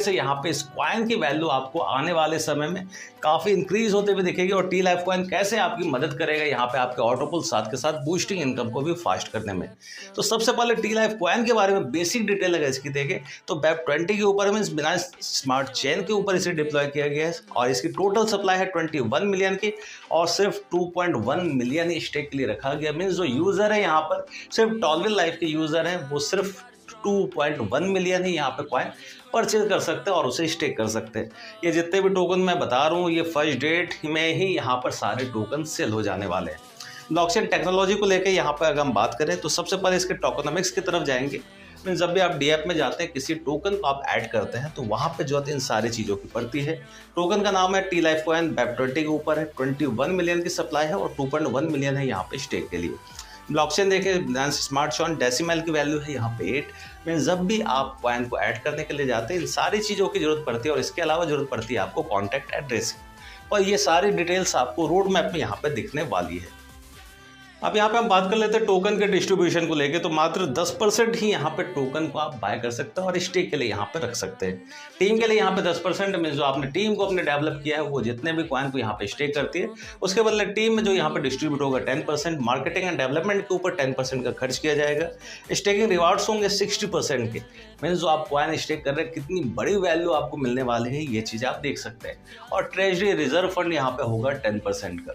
से यहाँ पे इस कॉइन की वैल्यू आपको आने वाले समय में काफ़ी इंक्रीज होते हुए दिखेगी। और टी लाइफ कॉइन कैसे आपकी मदद करेगा यहाँ पे आपके ऑटोपुल साथ के साथ बूस्टिंग इनकम को भी फास्ट करने में। तो सबसे पहले टी लाइफ कॉइन के बारे में बेसिक डिटेल अगर इसकी देखें तो वेब 20 के ऊपर में बिनांस स्मार्ट चेन के ऊपर इसे डिप्लॉय किया गया है और इसकी टोटल सप्लाई है 21 मिलियन की और सिर्फ 2.1 मिलियन स्टेक के लिए रखा गया। मीन्स जो यूज़र है यहाँ पर सिर्फ टॉलविल लाइफ के यूज़र हैं वो सिर्फ 2.1 मिलियन ही यहाँ पे कॉइन परचेज कर सकते हैं और उसे स्टेक कर सकते हैं। ये जितने भी टोकन मैं बता रहा हूँ ये फर्स्ट डेट में ही यहाँ पर सारे टोकन सेल हो जाने वाले हैं। ब्लॉकचेन टेक्नोलॉजी को लेकर यहाँ पर अगर हम बात करें तो सबसे पहले इसके टोकनोमिक्स की तरफ जाएंगे। मीन जब भी आप डीएप में जाते हैं किसी टोकन को आप ऐड करते हैं तो वहाँ पे जो है इन सारी चीज़ों की पड़ती है। टोकन का नाम है टी लाइफ कॉइन, वेब 20 के ऊपर है, 21 मिलियन की सप्लाई है और 2.1 मिलियन है यहाँ पे स्टेक के लिए। ब्लॉकचेन देखें बिनांस स्मार्ट चेन डेसिमल की वैल्यू है यहाँ पे 8। मीन जब भी आप कॉइन को ऐड करने के लिए जाते हैं इन सारी चीज़ों की जरूरत पड़ती है और इसके अलावा जरूरत पड़ती है आपको कॉन्टैक्ट एड्रेस की और ये सारी डिटेल्स आपको रोड मैप में यहाँ पे दिखने वाली है। अब यहाँ पे हम बात कर लेते हैं टोकन के डिस्ट्रीब्यूशन को लेके। तो मात्र 10% ही यहाँ पे टोकन को आप बाय कर सकते हैं और स्टेक के लिए यहाँ पे रख सकते हैं। टीम के लिए यहाँ पे 10% में जो आपने टीम को अपने डेवलप किया है वो जितने भी कॉइन को यहाँ पे स्टेक करती है उसके बदले टीम में जो यहाँ पे डिस्ट्रीब्यूट होगा 10%, मार्केटिंग एंड डेवलपमेंट के ऊपर 10% का खर्च किया जाएगा। स्टेकिंग रिवार्ड्स होंगे 60% के। मीन्स जो आप कॉइन स्टेक कर रहे हैं कितनी बड़ी वैल्यू आपको मिलने वाली है ये चीज़ आप देख सकते हैं। और ट्रेजरी रिजर्व फंड यहाँ पे होगा 10% का।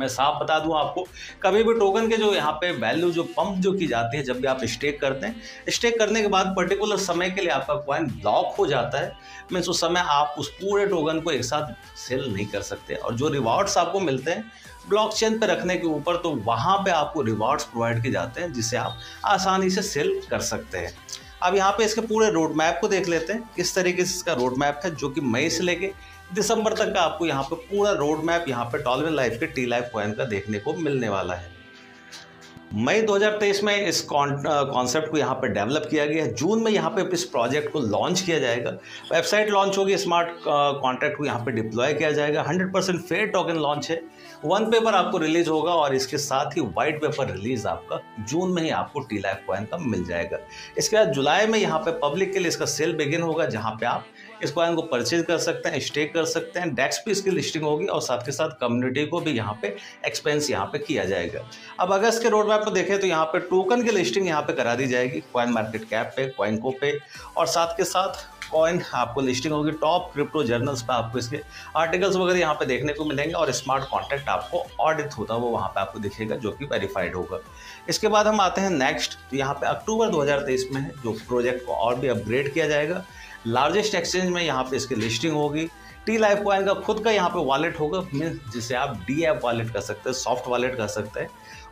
मैं साफ बता दूं आपको, कभी भी टोकन के जो यहाँ पे वैल्यू जो पंप जो की जाती है जब भी आप स्टेक करते हैं, स्टेक करने के बाद पर्टिकुलर समय के लिए आपका कॉइन ब्लॉक हो जाता है। मीन्स उस समय आप उस पूरे टोकन को एक साथ सेल नहीं कर सकते और जो रिवार्ड्स आपको मिलते हैं ब्लॉकचेन पे रखने के ऊपर तो वहाँ पे आपको रिवार्ड्स प्रोवाइड किए जाते हैं जिसे आप आसानी से सेल कर सकते हैं। अब यहाँ पे इसके पूरे रोड मैप को देख लेते हैं किस तरीके से इसका रोड मैप है जो कि मई से लेके दिसंबर तक का आपको यहाँ पे पूरा रोड मैप यहाँ पे टॉलविल लाइफ के टी लाइफ कॉइन का देखने को मिलने वाला है। मई 2023 में इस कॉन्सेप्ट को यहाँ पे डेवलप किया गया है। जून में यहाँ पे इस प्रोजेक्ट को लॉन्च किया जाएगा। वेबसाइट लॉन्च होगी, स्मार्ट कॉन्ट्रैक्ट को यहाँ पे डिप्लॉय किया जाएगा। 100% फेयर टोकन लॉन्च है। वन पेपर आपको रिलीज होगा और इसके साथ ही वाइट पेपर रिलीज आपका जून में ही आपको टी लाइफ कॉइन का मिल जाएगा। इसके बाद जुलाई में यहाँ पे पब्लिक के लिए इसका सेल बिगिन होगा जहाँ पे आप इस कॉइन को परचेज कर सकते हैं, स्टेक कर सकते हैं। डेक्स पे इसकी लिस्टिंग होगी और साथ के साथ कम्युनिटी को भी यहाँ पे एक्सपेंस यहाँ पे किया जाएगा। अब अगस्त के रोड मैप को देखें तो यहाँ पे टोकन की लिस्टिंग यहाँ पे करा दी जाएगी कॉइन मार्केट कैप पे, कॉइनको पे और साथ के साथ कॉइन आपको लिस्टिंग होगी टॉप क्रिप्टो जर्नल्स पे। आपको इसके आर्टिकल्स वगैरह यहाँ पे देखने को मिलेंगे और स्मार्ट कॉन्ट्रैक्ट आपको ऑडिट होता है वो वहाँ पे आपको दिखेगा जो कि वेरीफाइड होगा। इसके बाद हम आते हैं नेक्स्ट, तो यहाँ पे अक्टूबर 2023 में है जो प्रोजेक्ट को और भी अपग्रेड किया जाएगा। लार्जेस्ट एक्सचेंज में यहाँ पे इसकी लिस्टिंग होगी। टी लाइफ कॉइन का खुद का यहाँ पे वॉलेट होगा जिसे आप डी ऐप वॉलेट कर सकते हैं, सॉफ्ट वॉलेट कर सकते हैं।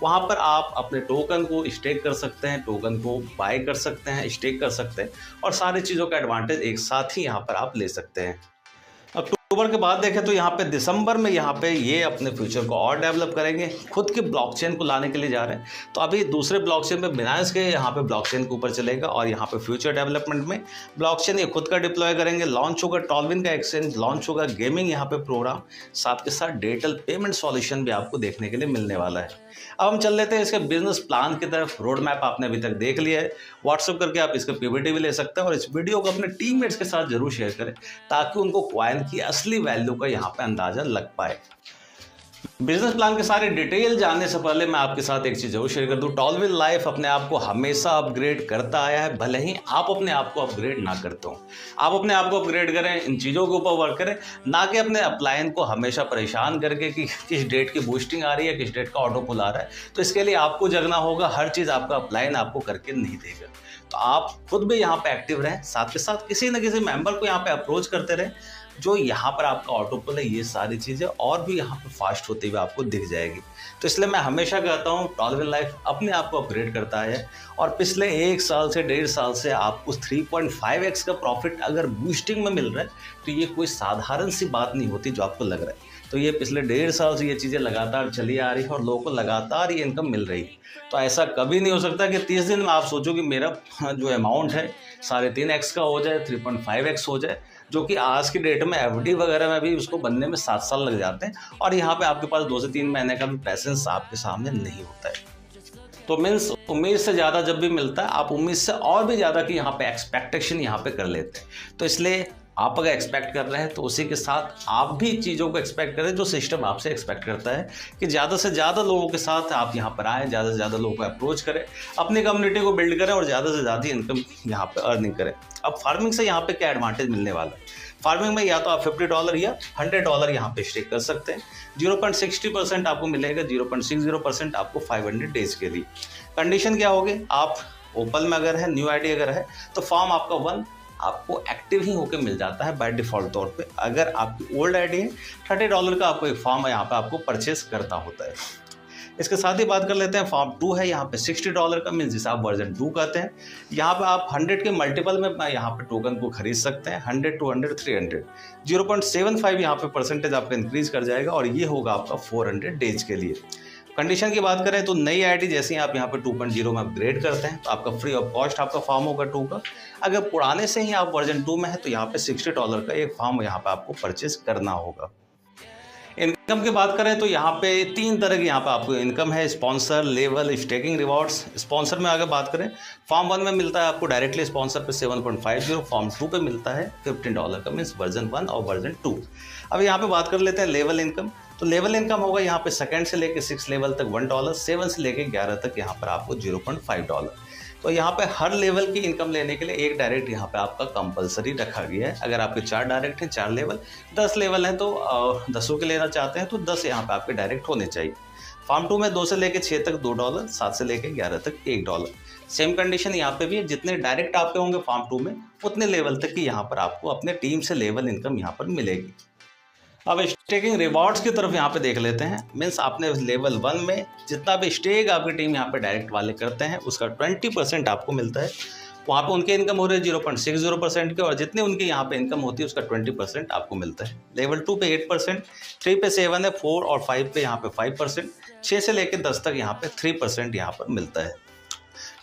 वहाँ पर आप अपने टोकन को स्टेक कर सकते हैं, टोकन को बाय कर सकते हैं, स्टेक कर सकते हैं और सारी चीज़ों का एडवांटेज एक साथ ही यहाँ पर आप ले सकते हैं। अक्टूबर के बाद देखें तो यहाँ पे दिसंबर में यहाँ पे ये अपने फ्यूचर को और डेवलप करेंगे, खुद के ब्लॉकचेन को लाने के लिए जा रहे हैं। तो अभी दूसरे ब्लॉकचेन पे बिनांस के यहाँ पे ब्लॉकचेन के ऊपर चलेगा और यहाँ पे फ्यूचर डेवलपमेंट में ब्लॉकचेन ये खुद का डिप्लॉय करेंगे। लॉन्च होगा टॉलविन का एक्सचेंज, लॉन्च होगा गेमिंग यहाँ पे प्रोग्राम, साथ के साथ डिजिटल पेमेंट सॉल्यूशन भी आपको देखने के लिए मिलने वाला है। अब हम चल लेते हैं इसके बिजनेस प्लान की तरफ। रोड मैप आपने अभी तक देख लिया है, व्हाट्सएप करके आप इसका पीपीटी भी ले सकते हैं और इस वीडियो को अपने टीममेट्स के साथ जरूर शेयर करें ताकि उनको कॉइन की असली वैल्यू का यहाँ पे अंदाजा लग पाए। बिजनेस प्लान के सारे डिटेल जानने से पहले मैं आपके साथ एक चीज़ जरूर शेयर कर दूं, टॉलविल लाइफ अपने आप को हमेशा अपग्रेड करता आया है, भले ही आप अपने आप को अपग्रेड ना करते हो। आप अपने आप को अपग्रेड करें, इन चीज़ों के ऊपर वर्क करें, ना कि अपने अपलाइन को हमेशा परेशान करके कि किस डेट की बूस्टिंग आ रही है, किस डेट का ऑटो पुल आ रहा है। तो इसके लिए आपको जगना होगा, हर चीज़ आपका अपलाइन आपको करके नहीं देगा। तो आप खुद भी यहाँ पे एक्टिव रहें, साथ के साथ किसी न किसी मेंबर को यहाँ पे अप्रोच करते रहें जो यहाँ पर आपका ऑटो पुल है। ये सारी चीज़ें और भी यहाँ पे फास्ट होते हुए आपको दिख जाएगी। तो इसलिए मैं हमेशा कहता हूँ टॉलविल लाइफ अपने आप को अपग्रेड करता है और पिछले 1 साल से 1.5 साल से आपको 3.5x का प्रॉफिट अगर बूस्टिंग में मिल रहा है तो ये कोई साधारण सी बात नहीं होती जो आपको लग रहा है। तो ये पिछले 1.5 साल से ये चीज़ें लगातार चली आ रही है और लोगों को लगातार ये इनकम मिल रही है। तो ऐसा कभी नहीं हो सकता कि 30 दिन में आप सोचो कि मेरा जो अमाउंट है 3.5x का हो जाए, 3.5x हो जाए, जो कि आज की डेट में एफडी वगैरह में भी उसको बनने में 7 साल लग जाते हैं और यहाँ पे आपके पास 2 से 3 महीने का भी पैसेंस आपके सामने नहीं होता है। तो मीन्स उम्मीद से ज़्यादा जब भी मिलता है आप उम्मीद से और भी ज़्यादा की यहाँ पे एक्सपेक्टेशन यहाँ पे कर लेते हैं। तो इसलिए आप अगर एक्सपेक्ट कर रहे हैं तो उसी के साथ आप भी चीज़ों को एक्सपेक्ट करें जो सिस्टम आपसे एक्सपेक्ट करता है कि ज़्यादा से ज़्यादा लोगों के साथ आप यहाँ पर आएँ, ज़्यादा से ज़्यादा लोगों को अप्रोच करें, अपनी कम्युनिटी को बिल्ड करें और ज़्यादा से ज़्यादा इनकम यहाँ पर अर्निंग करें। अब फार्मिंग से यहाँ पे क्या एडवांटेज मिलने वाला है? फार्मिंग में या तो आप $50 या $100 यहाँ पे स्टेक कर सकते हैं। 0.60% आपको मिलेगा, 0.60% आपको 500 डेज के लिए। कंडीशन क्या होगी? आप ओपन में अगर है, न्यू आईडी अगर है तो फॉर्म आपका 1 आपको एक्टिव ही होकर मिल जाता है बाय डिफ़ॉल्ट तौर पे। अगर आपकी ओल्ड आईडी है, $30 का आपको एक फॉर्म यहाँ पे आपको परचेस करना होता है। इसके साथ ही बात कर लेते हैं फॉर्म 2 है यहाँ पे $60 का, मीन्स जिसे आप वर्जन 2 कहते हैं। यहाँ पे आप 100 के मल्टीपल में यहाँ पे टोकन को खरीद सकते हैं, 100, 200, 300। 0.75 यहाँ पे परसेंटेज आपका इंक्रीज कर जाएगा और ये होगा आपका 400 डेज के लिए। कंडीशन की बात करें तो नई आईडी जैसे ही आप यहाँ पे 2.0 में अपग्रेड करते हैं तो आपका फ्री ऑफ कॉस्ट आपका फॉर्म होगा 2 का। अगर पुराने से ही आप वर्जन 2 में है तो यहाँ पे $60 का एक फॉर्म यहाँ पे आपको परचेज करना होगा। इनकम की बात करें तो यहाँ पे 3 तरह की यहाँ पे आपको इनकम है, sponsor, level, staking rewards. Sponsor में अगर बात करें, फॉर्म 1 में मिलता है आपको डायरेक्टली स्पॉन्सर पे 7.50, फॉर्म 2 पे मिलता है $15 का, मीन्स वर्जन 1 और वर्जन 2। अब यहाँ पे बात कर लेते हैं लेवल इनकम। तो लेवल इनकम होगा यहाँ पे 2nd से लेके 6 लेवल तक $1, 7 से लेके 11 तक यहाँ पर आपको $0.5। तो यहाँ पे हर लेवल की इनकम लेने के लिए एक डायरेक्ट यहाँ पे आपका कंपलसरी रखा गया है। अगर आपके 4 डायरेक्ट हैं, 4 लेवल, 10 लेवल हैं तो 10 के लेना चाहते हैं तो 10 यहाँ पे आपके डायरेक्ट होने चाहिए। फॉर्म 2 में 2 से लेके 6 तक $2, 7 से लेके 11 तक $1। सेम कंडीशन यहाँ पे भी है, जितने डायरेक्ट आपके होंगे फॉर्म 2 में उतने लेवल तक की यहाँ पर आपको अपने टीम से लेवल इनकम यहाँ पर मिलेगी। अब स्टेकिंग रिवॉर्ड्स की तरफ यहाँ पे देख लेते हैं। मीन्स आपने लेवल 1 में जितना भी स्टेक आपकी टीम यहाँ पे डायरेक्ट वाले करते हैं उसका 20% आपको मिलता है। वहाँ पे उनके इनकम हो रही है 0.60% के, और जितने उनकी यहाँ पे इनकम होती है उसका 20% आपको मिलता है। लेवल 2 पे 8%, 3 पे 7 है, 4 और 5 पे यहाँ पे 5%, 6 से लेकर 10 तक यहाँ पे 3% यहाँ पर मिलता है।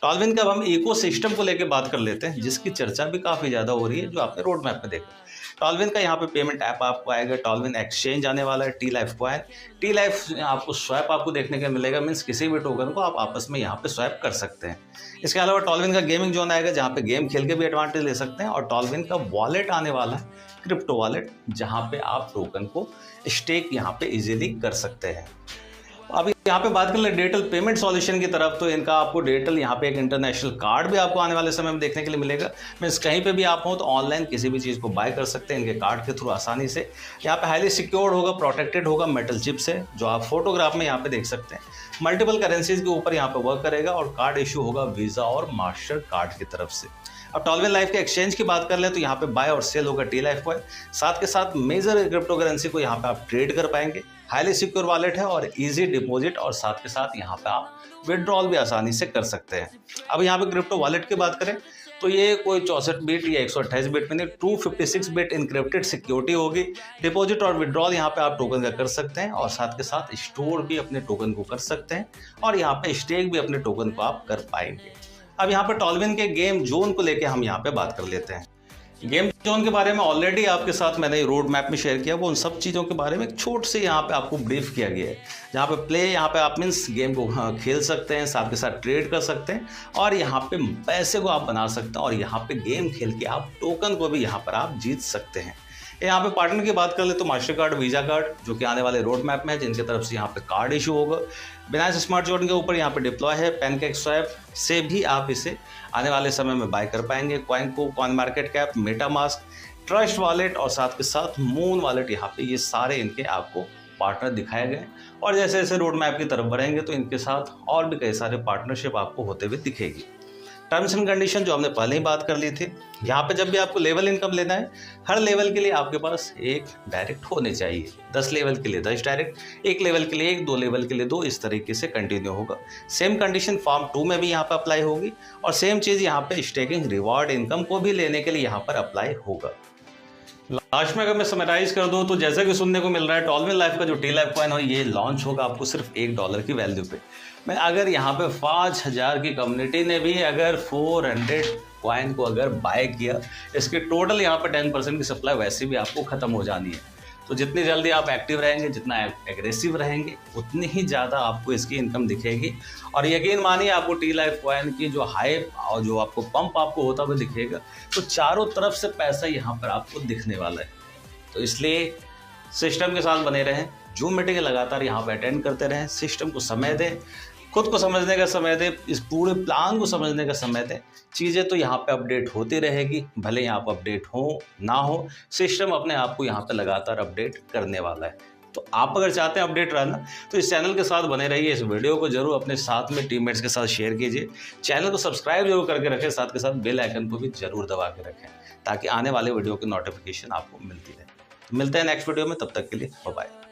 टॉलविन का अब हम इको सिस्टम को लेकर बात कर लेते हैं, जिसकी चर्चा भी काफ़ी ज़्यादा हो रही है, जो आपने रोड मैप में देखा। टॉलविन का यहाँ पे पेमेंट ऐप आपको आएगा, टॉलविन एक्सचेंज आने वाला है, tea life coin, tea life आपको स्वैप आपको देखने को मिलेगा। मीन्स किसी भी टोकन को आप आपस में यहाँ पे स्वैप कर सकते हैं। इसके अलावा टॉलविन का गेमिंग जोन आएगा, जहाँ पे गेम खेल के भी एडवांटेज ले सकते हैं। और टॉलविन का वॉलेट आने वाला है, क्रिप्टो वॉलेट, जहाँ पे आप टोकन को स्टेक यहाँ पे इजीली कर सकते हैं। अब यहाँ पे बात कर ले डिजिटल पेमेंट सॉल्यूशन की तरफ, तो इनका आपको डिजिटल यहाँ पे एक इंटरनेशनल कार्ड भी आपको आने वाले समय में देखने के लिए मिलेगा। मीन्स कहीं पे भी आप हो तो ऑनलाइन किसी भी चीज़ को बाय कर सकते हैं इनके कार्ड के थ्रू आसानी से। यहाँ पे हाईली सिक्योर्ड होगा, प्रोटेक्टेड होगा मेटल चिप से, जो आप फोटोग्राफ में यहाँ पे देख सकते हैं। मल्टीपल करेंसीज के ऊपर यहाँ पे वर्क करेगा और कार्ड इशू होगा वीज़ा और मास्टर कार्ड की तरफ से। अब टॉलविन लाइफ के एक्सचेंज की बात कर ले तो यहाँ पे बाय और सेल होगा टी लाइफ कॉइन, साथ के साथ मेजर क्रिप्टो करेंसी को यहाँ पे आप ट्रेड कर पाएंगे। हाईली सिक्योर वॉलेट है और इजी डिपॉजिट, और साथ के साथ यहाँ पे आप विड्रॉल भी आसानी से कर सकते हैं। अब यहाँ पे क्रिप्टो वॉलेट की बात करें तो ये कोई 64 बिट या 128 बिट में नहीं, 256 बिट इनक्रिप्टेड सिक्योरिटी होगी। डिपॉजिट और विड्रॉल यहाँ पे आप टोकन का कर सकते हैं, और साथ के साथ स्टोर भी अपने टोकन को कर सकते हैं, और यहाँ पे स्टेक भी अपने टोकन को आप कर पाएंगे। अब यहाँ पे टॉलविन के गेम जोन को लेके हम यहाँ पे बात कर लेते हैं। गेम जोन के बारे में ऑलरेडी आपके साथ मैंने रोड मैप में शेयर किया, वो उन सब चीज़ों के बारे में एक छोट से यहाँ पे आपको ब्रीफ किया गया है। जहाँ पे प्ले, यहाँ पे आप मीन्स गेम को खेल सकते हैं, साथ के साथ ट्रेड कर सकते हैं, और यहाँ पे पैसे को आप बना सकते हैं, और यहाँ पे गेम खेल के आप टोकन को भी यहाँ पर आप जीत सकते हैं। यहाँ पे पार्टनर की बात कर ले तो मास्टर कार्ड, वीज़ा कार्ड, जो कि आने वाले रोड मैप में है, जिनकी तरफ से यहाँ पे कार्ड इशू होगा। बिनाइस स्मार्ट चेन के ऊपर यहाँ पे डिप्लॉय है। पैनकेक स्वैप से भी आप इसे आने वाले समय में बाय कर पाएंगे। कॉइन को, coin market cap, MetaMask, trust wallet और साथ के साथ मून वॉलेट, यहाँ पे ये सारे इनके आपको पार्टनर दिखाए गए। और जैसे जैसे रोड मैप की तरफ बढ़ेंगे तो इनके साथ और भी कई सारे पार्टनरशिप आपको होते हुए दिखेगी। टर्म्स एंड कंडीशन जो हमने पहले ही बात कर ली थी, यहाँ पे जब भी आपको लेवल इनकम लेना है, हर लेवल के लिए आपके पास एक डायरेक्ट होने चाहिए। 10 लेवल के लिए 10 डायरेक्ट, 1 लेवल के लिए 1, 2 लेवल के लिए 2, इस तरीके से कंटिन्यू होगा। सेम कंडीशन फॉर्म 2 में भी यहाँ पर अप्लाई होगी, और सेम चीज़ यहाँ पे स्टेकिंग रिवॉर्ड इनकम को भी लेने के लिए यहाँ पर अप्लाई होगा। लास्ट में अगर मैं समराइज कर दूं तो जैसा कि सुनने को मिल रहा है, टॉलविन लाइफ का जो टी लाइफ कॉइन हो ये लॉन्च होगा आपको सिर्फ $1 की वैल्यू पे। मैं अगर यहाँ पे 5000 की कम्युनिटी ने भी अगर 400 कॉइन को अगर बाय किया, इसके टोटल यहाँ पे 10% की सप्लाई वैसे भी आपको ख़त्म हो जानी है। तो जितनी जल्दी आप एक्टिव रहेंगे, जितना एग्रेसिव रहेंगे, उतनी ही ज़्यादा आपको इसकी इनकम दिखेगी। और यकीन मानिए आपको टी लाइफ कॉइन की जो हाइप और जो आपको पंप आपको होता हुआ दिखेगा, तो चारों तरफ से पैसा यहाँ पर आपको दिखने वाला है। तो इसलिए सिस्टम के साथ बने रहें, जूम मीटिंग लगातार यहाँ पर अटेंड करते रहें, सिस्टम को समय दें, खुद को समझने का समय दें, इस पूरे प्लान को समझने का समय दें। चीज़ें तो यहाँ पे अपडेट होती रहेगी, भले ही आप अपडेट हो ना हो, सिस्टम अपने आप को यहाँ पे लगातार अपडेट करने वाला है। तो आप अगर चाहते हैं अपडेट रहना, तो इस चैनल के साथ बने रहिए। इस वीडियो को जरूर अपने साथ में टीममेट्स के साथ शेयर कीजिए। चैनल को सब्सक्राइब जरूर करके रखें, साथ के साथ बेल आइकन को भी जरूर दबा के रखें, ताकि आने वाले वीडियो की नोटिफिकेशन आपको मिलती रहे। मिलते हैं नेक्स्ट वीडियो में, तब तक के लिए बाय बाय।